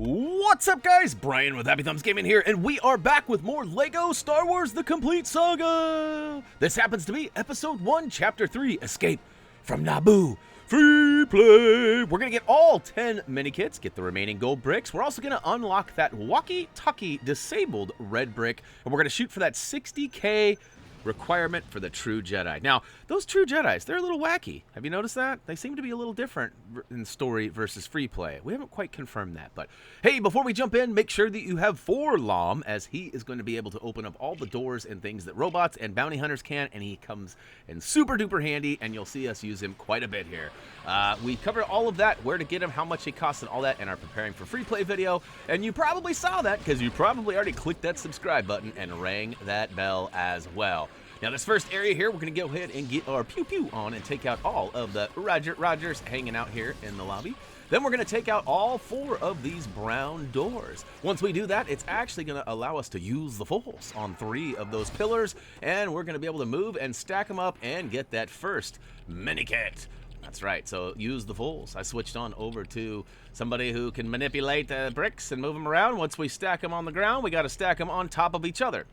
What's up, guys? Brian with HappyThumbsGaming here, and we are back with more LEGO Star Wars The Complete Saga! This happens to be Episode 1, Chapter 3, Escape from Naboo. Free play! We're gonna get all 10 Minikits, get the remaining gold bricks. We're also gonna unlock that Walkie, Talkie disabled red brick, and we're gonna shoot for that 60k requirement for the True Jedi. Now, those True Jedis, they're a little wacky. Have you noticed that? They seem to be a little different in story versus free play. We haven't quite confirmed that, but hey, before we jump in, make sure that you have Lam, as he is going to be able to open up all the doors and things that robots and bounty hunters can, and he comes in super duper handy, and you'll see us use him quite a bit here. We cover all of that, where to get him, how much he costs, and all that in our preparing for free play video, and you probably saw that because you probably already clicked that subscribe button and rang that bell as well. Now, this first area here, we're going to go ahead and get our pew-pew on and take out all of the Rogers hanging out here in the lobby. Then we're going to take out all 4 of these brown doors. Once we do that, it's actually going to allow us to use the Force on 3 of those pillars, and we're going to be able to move and stack them up and get that first Minikit. That's right, so use the Force. I switched on over to somebody who can manipulate bricks and move them around. Once we stack them on the ground, we got to stack them on top of each other.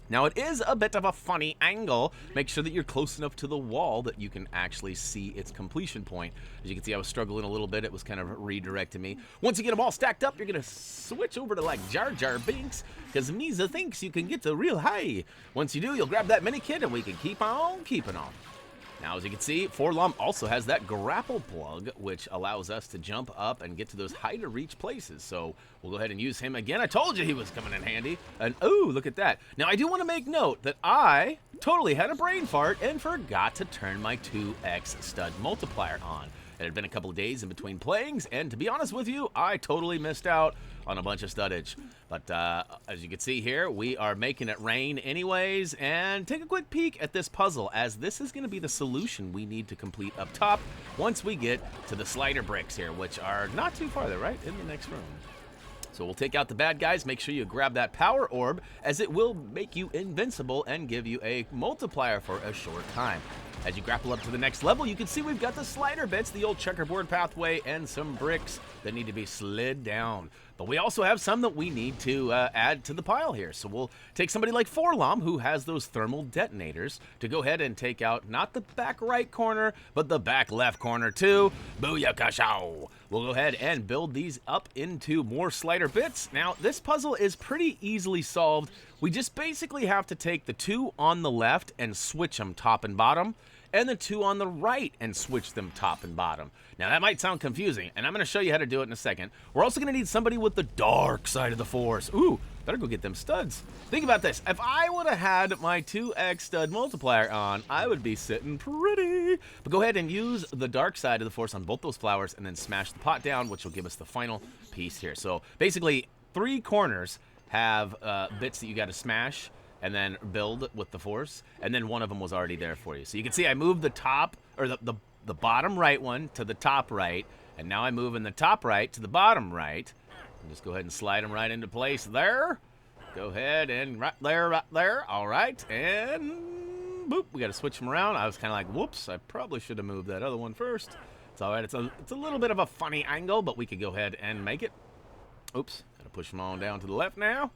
Now, it is a bit of a funny angle. Make sure that you're close enough to the wall that you can actually see its completion point. As you can see, I was struggling a little bit. It was kind of redirecting me. Once you get them all stacked up, you're going to switch over to like Jar Jar Binks, because Misa thinks you can get to real high. Once you do, you'll grab that Minikit, and we can keep on keeping on. Now, as you can see, Lam also has that grapple plug, which allows us to jump up and get to those high-to-reach places. So we'll go ahead and use him again. I told you he was coming in handy. And, ooh, look at that. Now, I do want to make note that I totally had a brain fart and forgot to turn my 2x stud multiplier on. It had been a couple of days in between playings, and to be honest with you, I totally missed out on a bunch of studdage. But as you can see here, we are making it rain anyways, and take a quick peek at this puzzle, as this is going to be the solution we need to complete up top once we get to the slider bricks here, which are not too far. They're right in the next room. So we'll take out the bad guys. Make sure you grab that power orb, as it will make you invincible and give you a multiplier for a short time. As you grapple up to the next level, you can see we've got the slider bits, the old checkerboard pathway, and some bricks that need to be slid down. But we also have some that we need to add to the pile here. So we'll take somebody like Lam, who has those thermal detonators, to go ahead and take out not the back right corner, but the back left corner too. Booyakashow! We'll go ahead and build these up into more slider bits. Now, this puzzle is pretty easily solved. We just basically have to take the 2 on the left and switch them top and bottom, and the 2 on the right and switch them top and bottom. Now, that might sound confusing, and I'm going to show you how to do it in a second. We're also going to need somebody with the dark side of the Force. Ooh, better go get them studs. Think about this. If I would have had my 2x stud multiplier on, I would be sitting pretty. But go ahead and use the dark side of the Force on both those flowers, and then smash the pot down, which will give us the final piece here. So basically, 3 corners have bits that you got to smash and then build with the Force, and then one of them was already there for you. So you can see I moved the top, or the bottom right one to the top right, and now I'm moving the top right to the bottom right. And just go ahead and slide them right into place there. Go ahead and right there. All right, and boop, we got to switch them around. I was kind of like, whoops, I probably should have moved that other one first. It's all right. It's a little bit of a funny angle, but we could go ahead and make it. Oops, got to push them on down to the left now.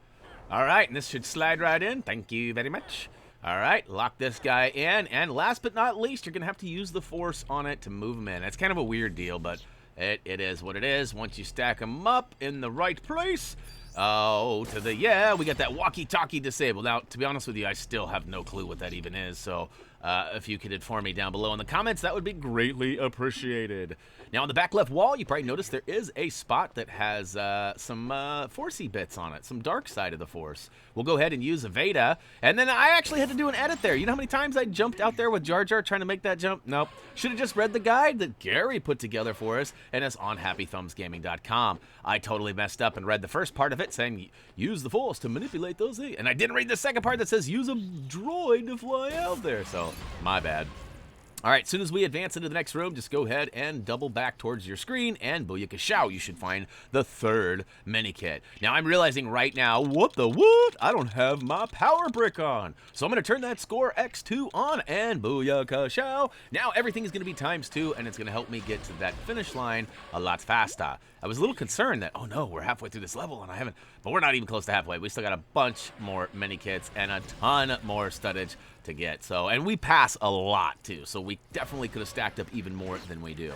All right, and this should slide right in. Thank you very much. All right, lock this guy in. And last but not least, you're going to have to use the Force on it to move him in. It's kind of a weird deal, but it is what it is. Once you stack them up in the right place, yeah, we got that walkie-talkie disabled. Now, to be honest with you, I still have no clue what that even is, so if you could inform me down below in the comments, that would be greatly appreciated. Now, on the back left wall, you probably noticed there is a spot that has some Forcey bits on it, some dark side of the Force. We'll go ahead and use a Veda, and then I actually had to do an edit there. You know how many times I jumped out there with Jar Jar trying to make that jump? Nope. Should have just read the guide that Gary put together for us, and it's on HappyThumbsGaming.com. I totally messed up and read the first part of it saying, use the Force to manipulate those things, and I didn't read the second part that says, use a droid to fly out there, so my bad. All right, as soon as we advance into the next room, just go ahead and double back towards your screen, and booyakashow, you should find the third Minikit. Now, I'm realizing right now, what? I don't have my power brick on. So I'm going to turn that score X2 on, and booyakashow. Now, everything is going to be ×2, and it's going to help me get to that finish line a lot faster. I was a little concerned that, oh no, we're halfway through this level, and I haven't, but we're not even close to halfway. We still got a bunch more Minikits and a ton more studdage to get. So, and we pass a lot too, so we definitely could have stacked up even more than we do.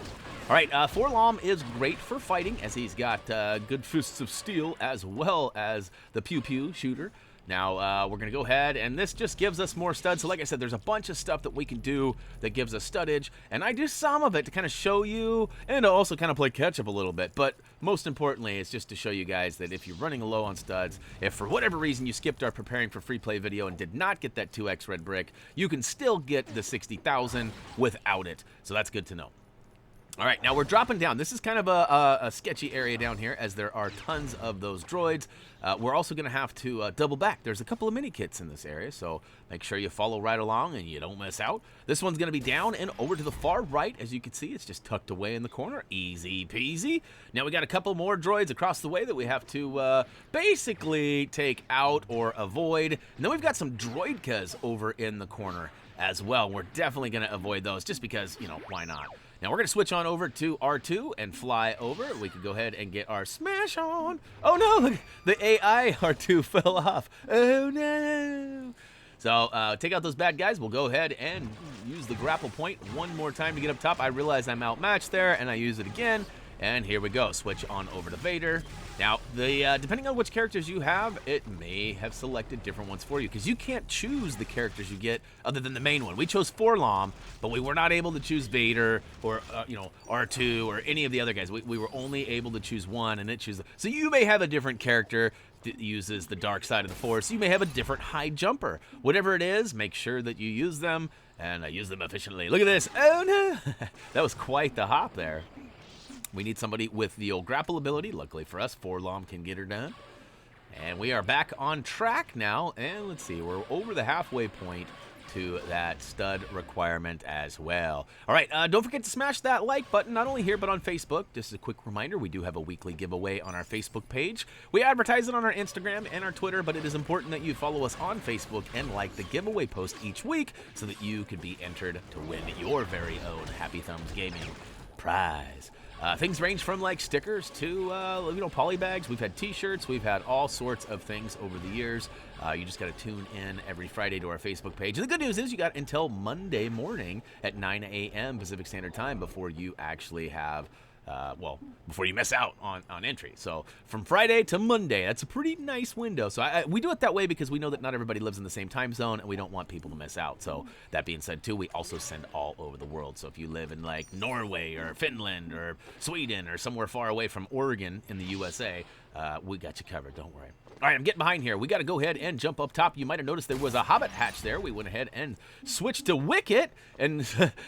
All right, Forlom is great for fighting, as he's got good fists of steel as well as the pew pew shooter. Now, we're going to go ahead, and this just gives us more studs. So like I said, there's a bunch of stuff that we can do that gives us studdage, and I do some of it to kind of show you and to also kind of play catch-up a little bit. But most importantly, it's just to show you guys that if you're running low on studs, if for whatever reason you skipped our preparing for free play video and did not get that 2x red brick, you can still get the 60,000 without it. So that's good to know. All right, now we're dropping down. This is kind of a sketchy area down here, as there are tons of those droids. We're also going to have to double back. There's a couple of Minikits in this area, so make sure you follow right along and you don't miss out. This one's going to be down and over to the far right. As you can see, it's just tucked away in the corner. Easy peasy. Now we got a couple more droids across the way that we have to basically take out or avoid. And then we've got some droidkas over in the corner as well. We're definitely going to avoid those just because, you know, why not? Now we're going to switch on over to R2 and fly over. We can go ahead and get our smash on. Oh no, look, the AI R2 fell off. Oh no. So take out those bad guys. We'll go ahead and use the grapple point one more time to get up top. I realize I'm outmatched there, and I use it again. And here we go. Switch on over to Vader. Now, depending on which characters you have, it may have selected different ones for you, because you can't choose the characters you get other than the main one. We chose Forlom, but we were not able to choose Vader or you know, R2 or any of the other guys. We were only able to choose one, and it chooses. So you may have a different character that uses the dark side of the Force. You may have a different high jumper. Whatever it is, make sure that you use them, and use them efficiently. Look at this. Oh no, that was quite the hop there. We need somebody with the old grapple ability. Luckily for us, Forlom can get her done. And we are back on track now. And let's see, we're over the halfway point to that stud requirement as well. All right, don't forget to smash that like button, not only here, but on Facebook. Just a quick reminder, we do have a weekly giveaway on our Facebook page. We advertise it on our Instagram and our Twitter, but it is important that you follow us on Facebook and like the giveaway post each week so that you could be entered to win your very own Happy Thumbs Gaming prize. Things range from like stickers to you know, poly bags. We've had t-shirts. We've had all sorts of things over the years. You just got to tune in every Friday to our Facebook page. And the good news is you got until Monday morning at 9 a.m. Pacific Standard Time before you actually have well, before you miss out on entry. So from Friday to Monday, that's a pretty nice window. So we do it that way because we know that not everybody lives in the same time zone, and we don't want people to miss out. So that being said, too, we also send all over the world. So if you live in like Norway or Finland or Sweden or somewhere far away from Oregon in the USA, we got you covered. Don't worry. All right, I'm getting behind here. We got to go ahead and jump up top. You might have noticed there was a Hobbit hatch there. We went ahead and switched to Wicket, and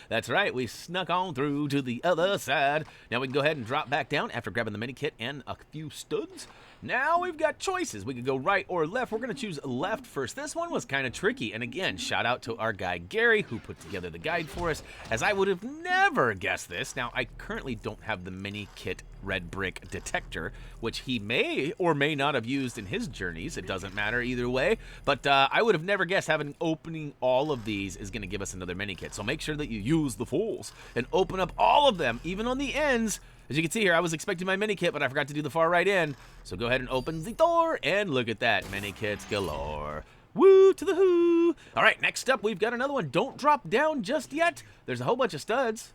that's right, we snuck on through to the other side. Now we can go ahead and drop back down after grabbing the Minikit and a few studs. Now we've got choices. We could go right or left. We're going to choose left first. This one was kind of tricky, and again, shout out to our guy Gary, who put together the guide for us, as I would have never guessed this. Now, I currently don't have the Minikit red brick detector, which he may or may not have used in his journeys. It doesn't matter either way, but I would have never guessed opening all of these is going to give us another Minikit. So make sure that you use the Force and open up all of them, even on the ends. As you can see here, I was expecting my Minikit, but I forgot to do the far right end. So go ahead and open the door, and look at that, Minikits galore. Woo to the who. All right, next up, we've got another one. Don't drop down just yet. There's a whole bunch of studs.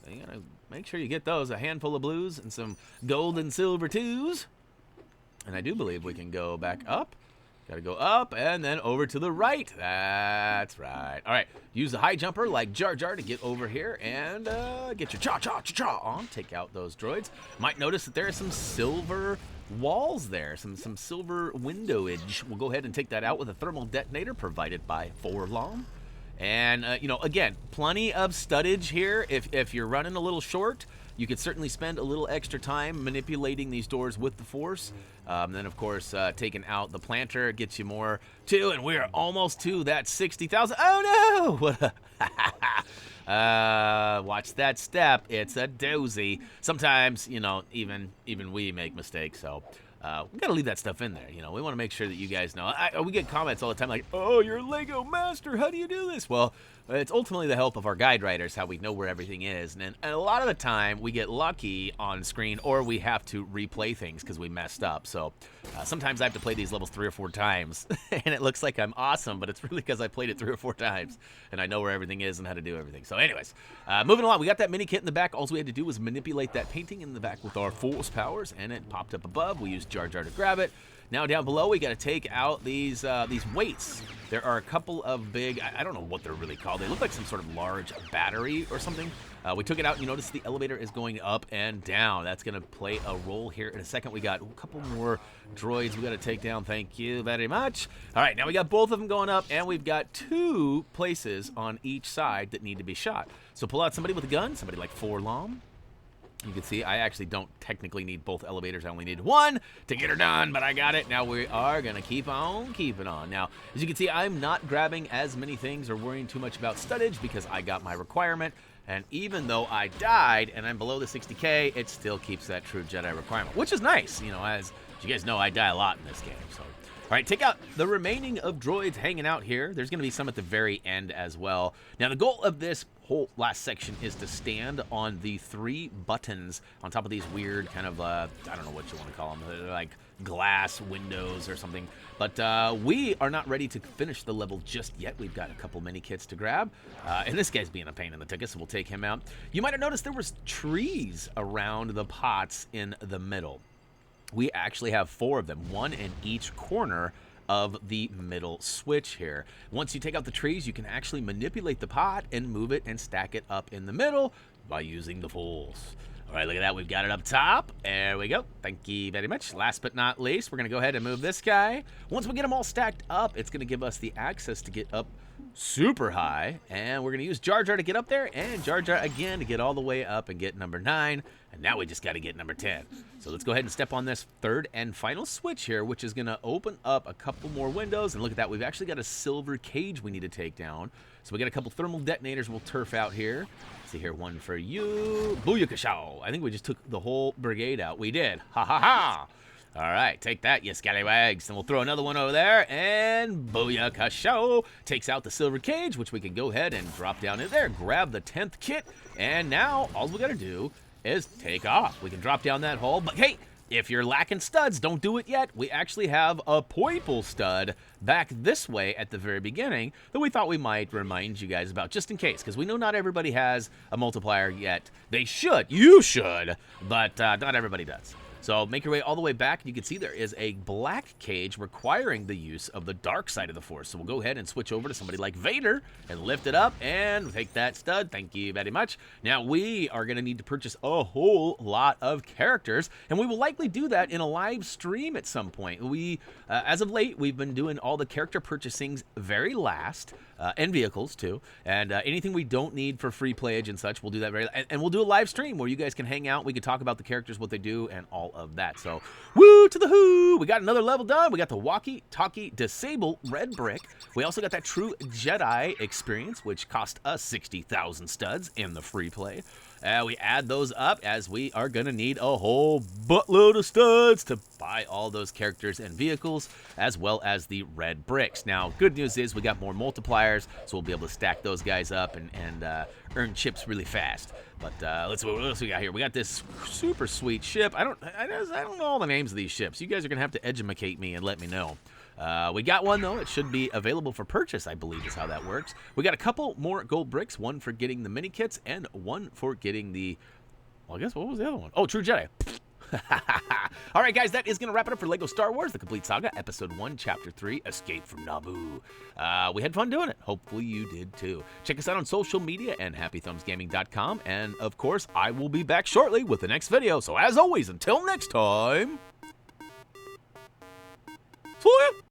So you gotta make sure you get those. A handful of blues and some gold and silver twos. And I do believe we can go back up. Gotta go up and then over to the right. That's right. All right, use the high jumper like Jar Jar to get over here and get your cha-cha-cha-cha on. Take out those droids. Might notice that there are some silver walls there, some silver windowage. We'll go ahead and take that out with a thermal detonator provided by Forlom. And, you know, again, plenty of studdage here. If you're running a little short, you could certainly spend a little extra time manipulating these doors with the Force. Then, of course, taking out the planter gets you more, too. And we're almost to that 60,000. Oh, no! Watch that step. It's a doozy. Sometimes, you know, even we make mistakes, so we gotta leave that stuff in there. You know, we want to make sure that you guys know. We get comments all the time like, "Oh, you're a Lego master. How do you do this?" Well, it's ultimately the help of our guide writers, how we know where everything is. And a lot of the time, we get lucky on screen, or we have to replay things because we messed up. So sometimes I have to play these levels 3 or 4 times, and it looks like I'm awesome, but it's really because I played it 3 or 4 times, and I know where everything is and how to do everything. So anyways, moving along, we got that Minikit in the back. All we had to do was manipulate that painting in the back with our Force powers, and it popped up above. We used Jar Jar to grab it. Now down below, we got to take out these weights. There are a couple of big, I don't know what they're really called. They look like some sort of large battery or something. We took it out, and you notice the elevator is going up and down. That's going to play a role here in a second. We got a couple more droids we got to take down. Thank you very much. All right, now we got both of them going up, and we've got 2 places on each side that need to be shot. So pull out somebody with a gun, somebody like Forlom. You can see I actually don't technically need both elevators. I only need 1 to get her done, but I got it. Now we are going to keep on keeping on. Now, as you can see, I'm not grabbing as many things or worrying too much about studdage because I got my requirement. And even though I died and I'm below the 60K, it still keeps that true Jedi requirement, which is nice. You know, as you guys know, I die a lot in this game. So, all right, take out the remaining of droids hanging out here. There's going to be some at the very end as well. Now, the goal of this whole last section is to stand on the 3 buttons on top of these weird kind of, I don't know what you want to call them, they're like glass windows or something. But we are not ready to finish the level just yet. We've got a couple mini kits to grab. And this guy's being a pain in the tuchus, so we'll take him out. You might have noticed there was trees around the pots in the middle. We actually have 4 of them, 1 in each corner of the middle switch here. Once you take out the trees, you can actually manipulate the pot and move it and stack it up in the middle by using the Force. All right, look at that. We've got it up top. There we go. Thank you very much. Last but not least, we're going to go ahead and move this guy. Once we get them all stacked up, it's going to give us the access to get up super high. And we're going to use Jar Jar to get up there and Jar Jar again to get all the way up and get number 9. And now we just got to get number 10. So let's go ahead and step on this 3rd and final switch here, which is going to open up a couple more windows. And look at that. We've actually got a silver cage we need to take down. So we got a couple thermal detonators we'll turf out here. See here, 1 for you. Booyakashaw. I think we just took the whole brigade out. We did. Ha ha ha. All right, take that, you scallywags. And we'll throw another one over there. And booyakashaw. Takes out the silver cage, which we can go ahead and drop down in there. Grab the 10th kit. And now all we got to do is take off. We can drop down that hole. But hey, if you're lacking studs, don't do it yet. We actually have a purple stud back this way at the very beginning that we thought we might remind you guys about just in case, because we know not everybody has a multiplier yet. They should. You should. But not everybody does. So make your way all the way back. You can see there is a black cage requiring the use of the dark side of the Force. So we'll go ahead and switch over to somebody like Vader and lift it up and take that stud. Thank you very much. Now we are going to need to purchase a whole lot of characters, and we will likely do that in a live stream at some point. We, as of late, we've been doing all the character purchasings very last. And vehicles too, and anything we don't need for free playage and such, we'll do that and we'll do a live stream where you guys can hang out. We can talk about the characters, what they do, and all of that. So, woo to the who! We got another level done. We got the Walkie, Talkie, Disable, Red Brick. We also got that True Jedi experience, which cost us 60,000 studs in the free play. We add those up as we are going to need a whole buttload of studs to buy all those characters and vehicles, as well as the red bricks. Now, good news is we got more multipliers, so we'll be able to stack those guys up and earn chips really fast. But let's see what else we got here. We got this super sweet ship. I don't know all the names of these ships. You guys are going to have to educate me and let me know. We got one, though. It should be available for purchase, I believe is how that works. We got a couple more gold bricks, 1 for getting the mini kits and 1 for getting the, well, I guess, what was the other one? Oh, True Jedi. All right, guys, that is going to wrap it up for LEGO Star Wars, The Complete Saga, Episode 1, Chapter 3, Escape from Naboo. We had fun doing it. Hopefully you did, too. Check us out on social media and HappyThumbsGaming.com. And, of course, I will be back shortly with the next video. So, as always, until next time, see ya!